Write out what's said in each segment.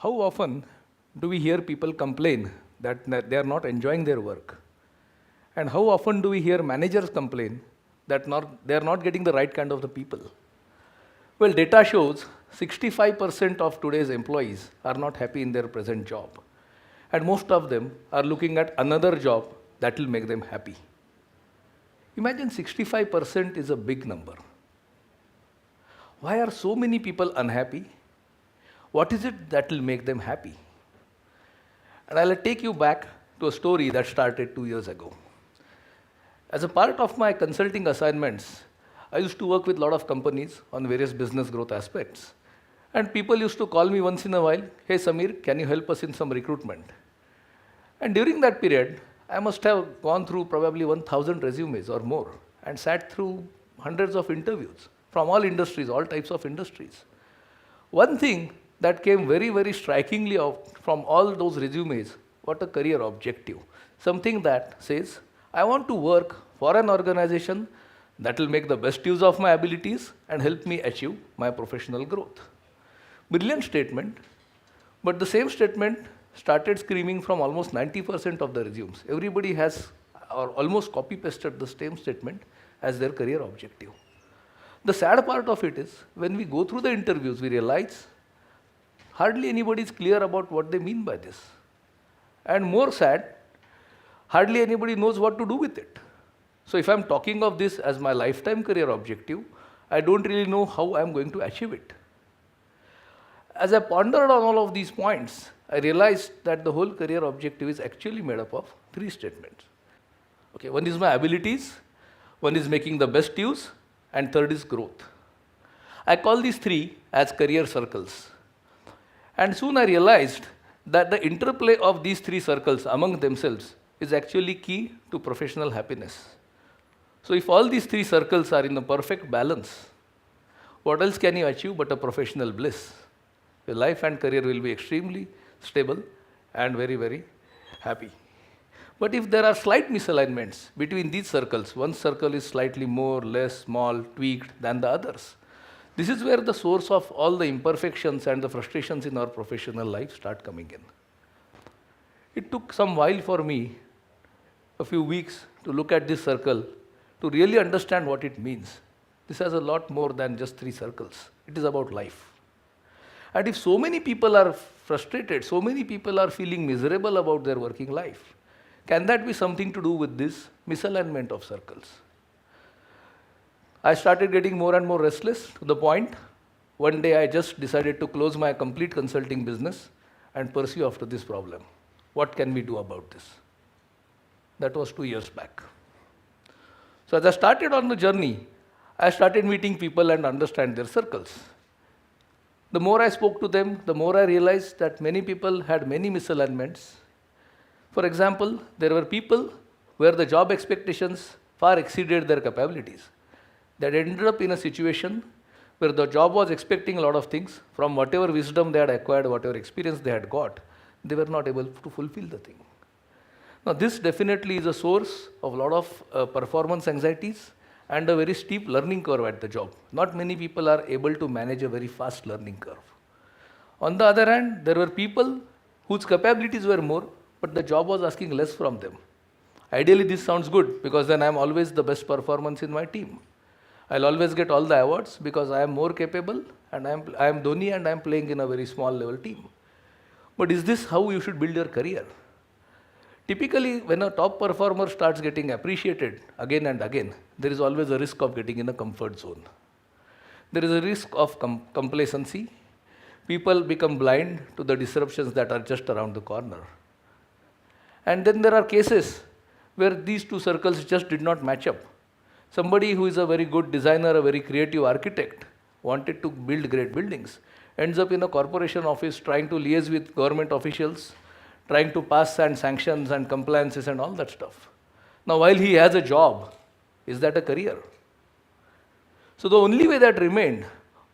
How often do we hear people complain that they are not enjoying their work? And how often do we hear managers complain that they are not getting the right kind of the people? Well, data shows 65% of today's employees are not happy in their present job. And most of them are looking at another job that will make them happy. Imagine 65% is a big number. Why are so many people unhappy? What is it that will make them happy? And I'll take you back to a story that started 2 years ago. As a part of my consulting assignments, I used to work with a lot of companies on various business growth aspects. And people used to call me once in a while, "Hey Samir, can you help us in some recruitment?" And during that period, I must have gone through probably 1,000 resumes or more and sat through hundreds of interviews from all industries, all types of industries. One thing that came very, very strikingly out from all those resumes, what a career objective. Something that says, I want to work for an organization that will make the best use of my abilities and help me achieve my professional growth. Brilliant statement, but the same statement started screaming from almost 90% of the resumes. Everybody has or almost copy-pasted the same statement as their career objective. The sad part of it is, when we go through the interviews, we realize hardly anybody is clear about what they mean by this. And more sad, hardly anybody knows what to do with it. So if I'm talking of this as my lifetime career objective, I don't really know how I'm going to achieve it. As I pondered on all of these points, I realized that the whole career objective is actually made up of 3 statements. Okay, one is my abilities, one is making the best use, and third is growth. I call these 3 as career circles. And soon I realized that the interplay of these 3 circles among themselves is actually key to professional happiness. So if all these 3 circles are in a perfect balance, what else can you achieve but a professional bliss? Your life and career will be extremely stable and very, very happy. But if there are slight misalignments between these circles, one circle is slightly more, less, small, tweaked than the others, this is where the source of all the imperfections and the frustrations in our professional life start coming in. It took some while for me, a few weeks, to look at this circle, to really understand what it means. This has a lot more than just 3 circles. It is about life. And if so many people are frustrated, so many people are feeling miserable about their working life, can that be something to do with this misalignment of circles? I started getting more and more restless to the point, one day I just decided to close my complete consulting business and pursue after this problem. What can we do about this? That was 2 years back. So as I started on the journey, I started meeting people and understand their circles. The more I spoke to them, the more I realized that many people had many misalignments. For example, there were people where the job expectations far exceeded their capabilities. They ended up in a situation where the job was expecting a lot of things. From whatever wisdom they had acquired, whatever experience they had got, they were not able to fulfill the thing. Now this definitely is a source of a lot of performance anxieties and a very steep learning curve at the job. Not many people are able to manage a very fast learning curve. On the other hand, there were people whose capabilities were more, but the job was asking less from them. Ideally, this sounds good because then I am always the best performance in my team. I'll always get all the awards because I am more capable and I am Dhoni and I am playing in a very small level team. But is this how you should build your career? Typically, when a top performer starts getting appreciated again and again, there is always a risk of getting in a comfort zone. There is a risk of complacency. People become blind to the disruptions that are just around the corner. And then there are cases where these 2 circles just did not match up. Somebody who is a very good designer, a very creative architect, wanted to build great buildings, ends up in a corporation office trying to liaise with government officials, trying to pass and sanctions and compliances and all that stuff. Now, while he has a job, is that a career? So the only way that remained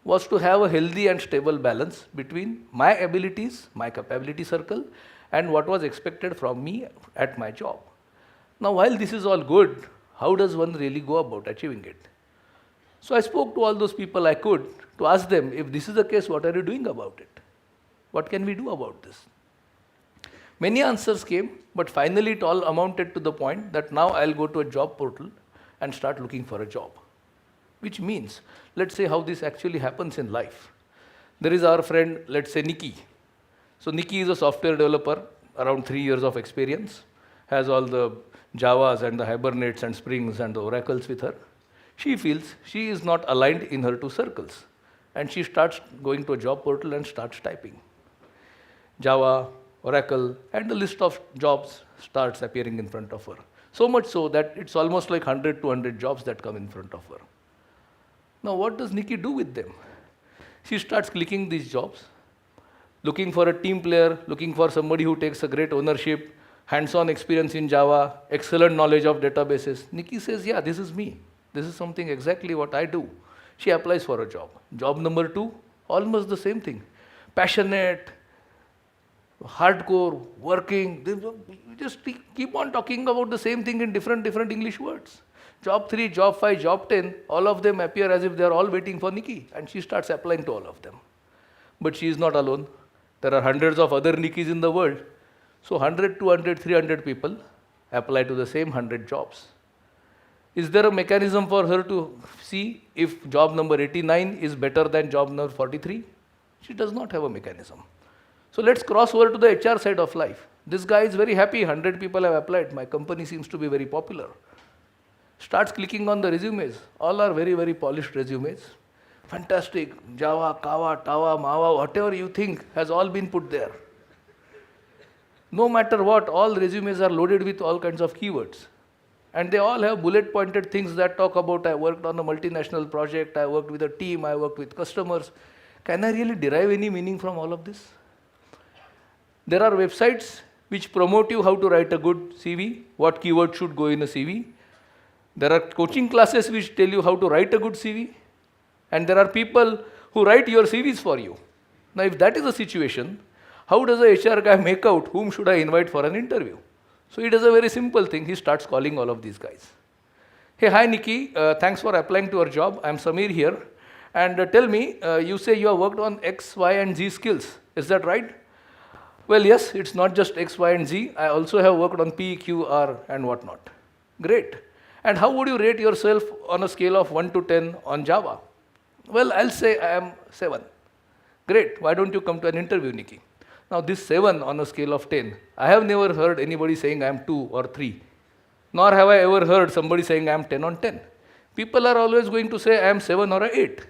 was to have a healthy and stable balance between my abilities, my capability circle, and what was expected from me at my job. Now, while this is all good, how does one really go about achieving it? So I spoke to all those people I could to ask them, if this is the case, what are you doing about it? What can we do about this? Many answers came, but finally it all amounted to the point that now I'll go to a job portal and start looking for a job. Which means, let's say how this actually happens in life. There is our friend, let's say Nikki. So Nikki is a software developer, around 3 years of experience, has all the Javas and the Hibernates and Springs and the Oracles with her. She feels she is not aligned in her two circles. And she starts going to a job portal and starts typing. Java, Oracle, and the list of jobs starts appearing in front of her. So much so that it's almost like 100, 200 jobs that come in front of her. Now what does Nikki do with them? She starts clicking these jobs, looking for a team player, looking for somebody who takes a great ownership, hands-on experience in Java, excellent knowledge of databases. Nikki says, yeah, this is me. This is something exactly what I do. She applies for a job. Job number 2, almost the same thing. Passionate, hardcore, working. They just keep on talking about the same thing in different English words. Job 3, job 5, job 10, all of them appear as if they are all waiting for Nikki, and she starts applying to all of them. But she is not alone. There are hundreds of other Nikkis in the world. So 100, 200, 300 people apply to the same 100 jobs. Is there a mechanism for her to see if job number 89 is better than job number 43? She does not have a mechanism. So let's cross over to the HR side of life. This guy is very happy, 100 people have applied, my company seems to be very popular. Starts clicking on the resumes. All are very polished resumes. Fantastic, Java, Kava, Tava, Mava, whatever you think has all been put there. No matter what, all resumes are loaded with all kinds of keywords. And they all have bullet pointed things that talk about, I worked on a multinational project, I worked with a team, I worked with customers. Can I really derive any meaning from all of this? There are websites which promote you how to write a good CV, what keywords should go in a CV. There are coaching classes which tell you how to write a good CV. And there are people who write your CVs for you. Now, if that is the situation, how does a HR guy make out whom should I invite for an interview? So he does a very simple thing. He starts calling all of these guys. Hey, hi Nikki, thanks for applying to our job. I'm Samir here. And tell me, you say you have worked on X, Y, and Z skills. Is that right? Well, yes, it's not just X, Y, and Z. I also have worked on P, Q, R, and whatnot. Great. And how would you rate yourself on a scale of 1 to 10 on Java? Well, I'll say I am 7. Great. Why don't you come to an interview, Nikki? Now, this 7 on a scale of 10, I have never heard anybody saying I am 2 or 3. Nor have I ever heard somebody saying I am 10 on 10. People are always going to say I am 7 or 8.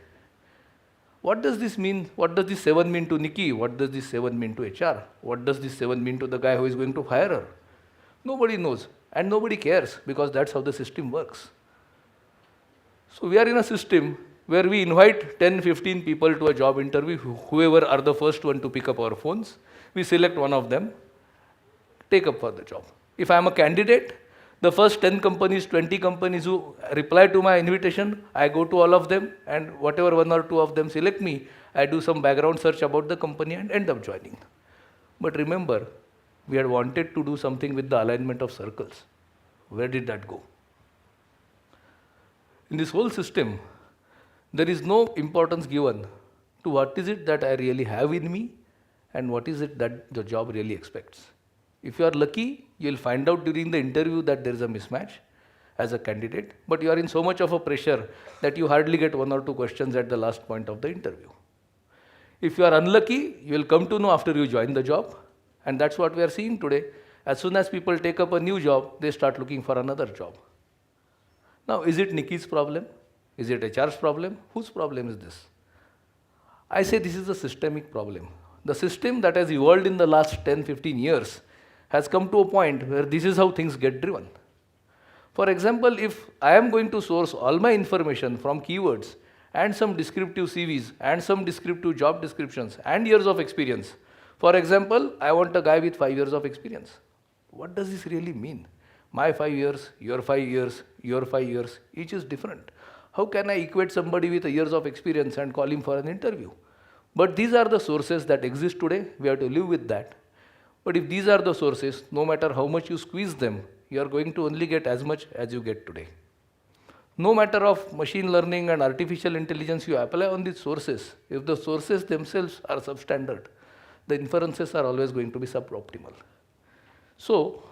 What does this mean? What does this 7 mean to Nikki? What does this 7 mean to HR? What does this 7 mean to the guy who is going to hire her? Nobody knows. And nobody cares because that's how the system works. So we are in a system where we invite 10, 15 people to a job interview, whoever are the first one to pick up our phones. We select one of them, take up for the job. If I am a candidate, the first 10 companies, 20 companies who reply to my invitation, I go to all of them, and whatever 1 or 2 of them select me, I do some background search about the company and end up joining. But remember, we had wanted to do something with the alignment of circles. Where did that go? In this whole system, there is no importance given to what is it that I really have in me and what is it that the job really expects. If you are lucky, you will find out during the interview that there is a mismatch as a candidate, but you are in so much of a pressure that you hardly get 1 or 2 questions at the last point of the interview. If you are unlucky, you will come to know after you join the job, and that's what we are seeing today. As soon as people take up a new job, they start looking for another job. Now, is it Nikki's problem? Is it HR's problem? Whose problem is this? I say this is a systemic problem. The system that has evolved in the last 10, 15 years has come to a point where this is how things get driven. For example, if I am going to source all my information from keywords and some descriptive CVs and some descriptive job descriptions and years of experience, for example, I want a guy with 5 years of experience. What does this really mean? My 5 years, your 5 years, your 5 years, each is different. How can I equate somebody with a years of experience and call him for an interview? But these are the sources that exist today. We have to live with that. But if these are the sources, no matter how much you squeeze them, you are going to only get as much as you get today. No matter of machine learning and artificial intelligence you apply on these sources, if the sources themselves are substandard, the inferences are always going to be suboptimal. So,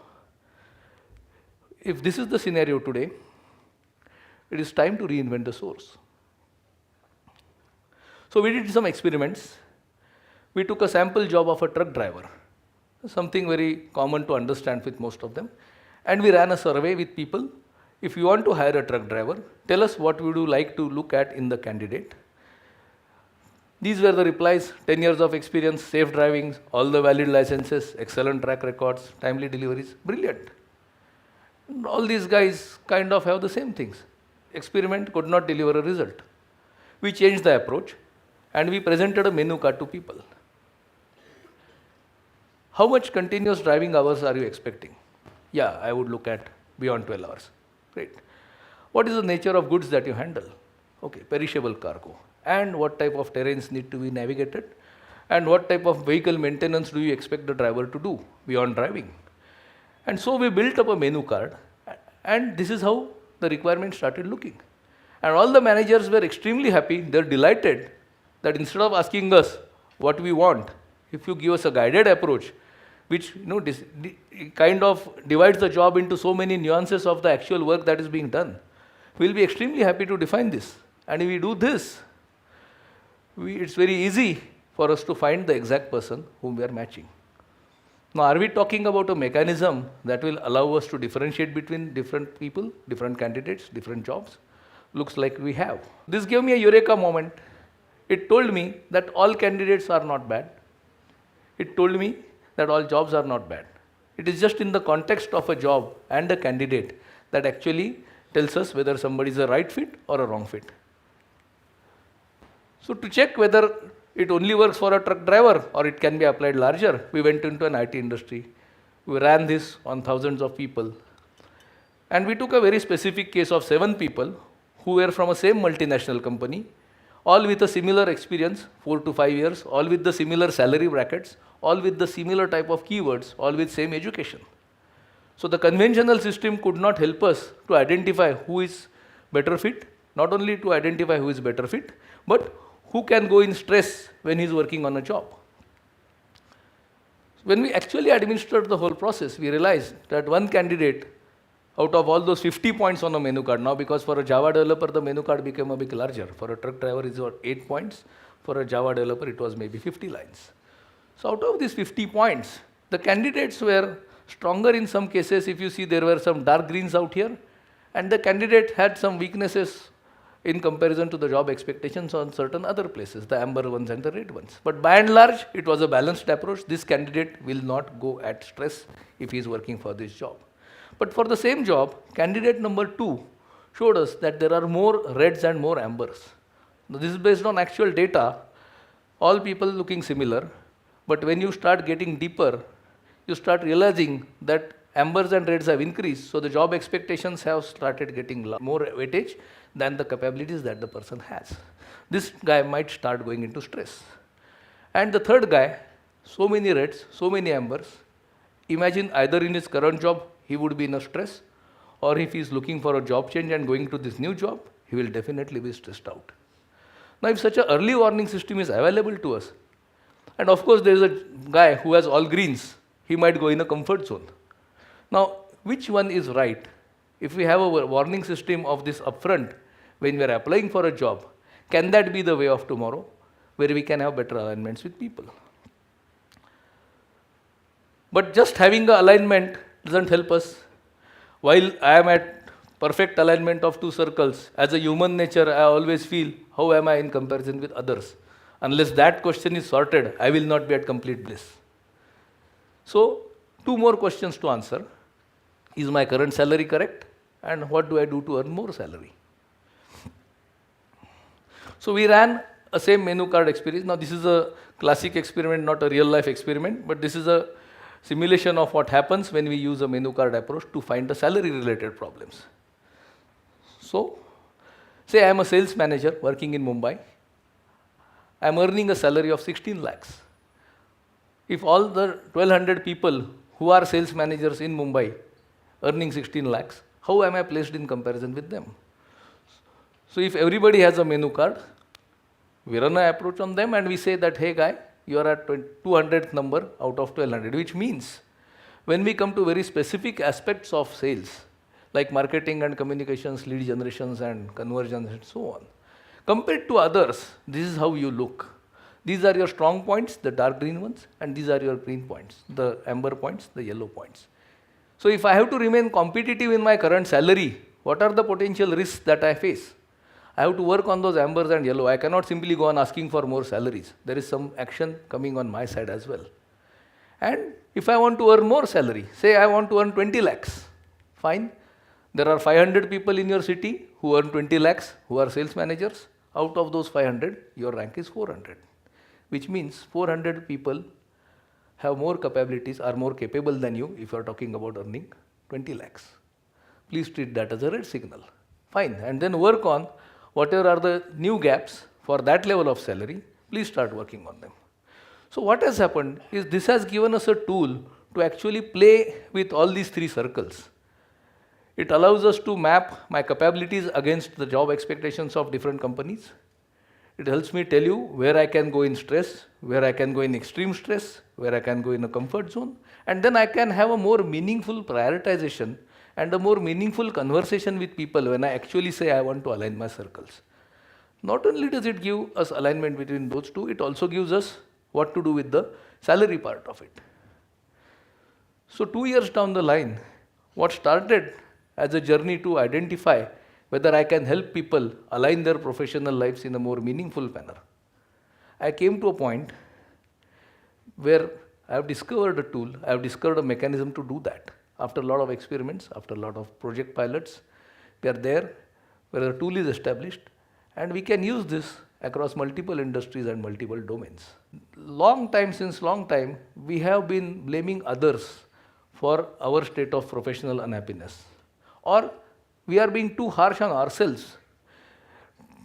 if this is the scenario today, it is time to reinvent the source. So we did some experiments. We took a sample job of a truck driver, something very common to understand with most of them, and we ran a survey with people. If you want to hire a truck driver, tell us what would you like to look at in the candidate. These were the replies: 10 years of experience, safe driving, all the valid licenses, excellent track records, timely deliveries. Brilliant. All these guys kind of have the same things. Experiment could not deliver a result. We changed the approach and we presented a menu card to people. How much continuous driving hours are you expecting? Yeah, I would look at beyond 12 hours. Great. What is the nature of goods that you handle? Okay, perishable cargo. And what type of terrains need to be navigated? And what type of vehicle maintenance do you expect the driver to do beyond driving? And so we built up a menu card, and this is how the requirement started looking. And all the managers were extremely happy. They're delighted that instead of asking us what we want, if you give us a guided approach, which kind of divides the job into so many nuances of the actual work that is being done, we'll be extremely happy to define this. And if we do this, it's very easy for us to find the exact person whom we are matching. Now, are we talking about a mechanism that will allow us to differentiate between different people, different candidates, different jobs? Looks like we have. This gave me a eureka moment. It told me that all candidates are not bad. It told me that all jobs are not bad. It is just in the context of a job and a candidate that actually tells us whether somebody is a right fit or a wrong fit. So to check whether it only works for a truck driver or it can be applied larger, we went into an IT industry. We ran this on thousands of people. And we took a very specific case of 7 people who were from a same multinational company, all with a similar experience, 4 to 5 years, all with the similar salary brackets, all with the similar type of keywords, all with same education. So the conventional system could not help us to identify who is better fit, not only to identify who is better fit, but who can go in stress when he is working on a job. When we actually administered the whole process, we realized that one candidate out of all those 50 points on a menu card, now because for a Java developer the menu card became a bit larger. For a truck driver it was 8 points, for a Java developer it was maybe 50 lines. So out of these 50 points, the candidates were stronger in some cases. If you see, there were some dark greens out here, and the candidate had some weaknesses in comparison to the job expectations on certain other places, the amber ones and the red ones. But by and large, it was a balanced approach. This candidate will not go at stress if he is working for this job. But for the same job, candidate number 2 showed us that there are more reds and more ambers. Now, this is based on actual data, all people looking similar. But when you start getting deeper, you start realizing that ambers and reds have increased, so the job expectations have started getting more weightage than the capabilities that the person has. This guy might start going into stress. And the third guy, so many reds, so many ambers, imagine either in his current job, he would be in a stress, or if he is looking for a job change and going to this new job, he will definitely be stressed out. Now, if such an early warning system is available to us, and of course there is a guy who has all greens, he might go in a comfort zone. Now, which one is right? If we have a warning system of this upfront when we are applying for a job, can that be the way of tomorrow, where we can have better alignments with people? But just having an alignment doesn't help us. While I am at perfect alignment of 2 circles, as a human nature, I always feel, how am I in comparison with others? Unless that question is sorted, I will not be at complete bliss. So, 2 more questions to answer. Is my current salary correct? And what do I do to earn more salary? So we ran a same menu card experience. Now this is a classic experiment, not a real life experiment, but this is a simulation of what happens when we use a menu card approach to find the salary related problems. So, say I am a sales manager working in Mumbai. I am earning a salary of 16 lakhs. If all the 1200 people who are sales managers in Mumbai earning 16 lakhs, how am I placed in comparison with them? So if everybody has a menu card, we run an approach on them and we say that, hey guy, you are at 200th number out of 1200, which means when we come to very specific aspects of sales, like marketing and communications, lead generations and conversions and so on, compared to others, this is how you look. These are your strong points, the dark green ones, and these are your green points, the amber points, the yellow points. So if I have to remain competitive in my current salary, what are the potential risks that I face? I have to work on those ambers and yellow. I cannot simply go on asking for more salaries. There is some action coming on my side as well. And if I want to earn more salary, say I want to earn 20 lakhs, fine. There are 500 people in your city who earn 20 lakhs, who are sales managers. Out of those 500, your rank is 400, which means 400 people have more capabilities, are more capable than you if you are talking about earning 20 lakhs. Please treat that as a red signal. Fine. And then work on whatever are the new gaps for that level of salary. Please start working on them. So what has happened is this has given us a tool to actually play with all these three circles. It allows us to map my capabilities against the job expectations of different companies. It helps me tell you where I can go in stress, where I can go in extreme stress, where I can go in a comfort zone, and then I can have a more meaningful prioritization and a more meaningful conversation with people when I actually say I want to align my circles. Not only does it give us alignment between those two, it also gives us what to do with the salary part of it. So 2 years down the line, what started as a journey to identify whether I can help people align their professional lives in a more meaningful manner, I came to a point where I have discovered a tool, I have discovered a mechanism to do that. After a lot of experiments, after a lot of project pilots, we are there where the tool is established and we can use this across multiple industries and multiple domains. Since long time, we have been blaming others for our state of professional unhappiness. Or we are being too harsh on ourselves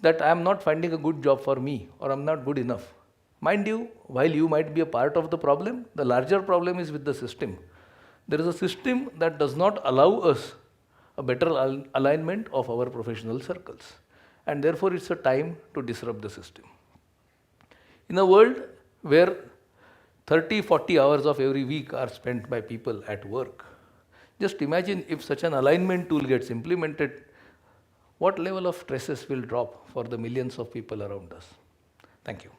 that I am not finding a good job for me or I am not good enough. Mind you, while you might be a part of the problem, the larger problem is with the system. There is a system that does not allow us a better alignment of our professional circles. And therefore, it's a time to disrupt the system. In a world where 30-40 hours of every week are spent by people at work, just imagine if such an alignment tool gets implemented, what level of stresses will drop for the millions of people around us. Thank you.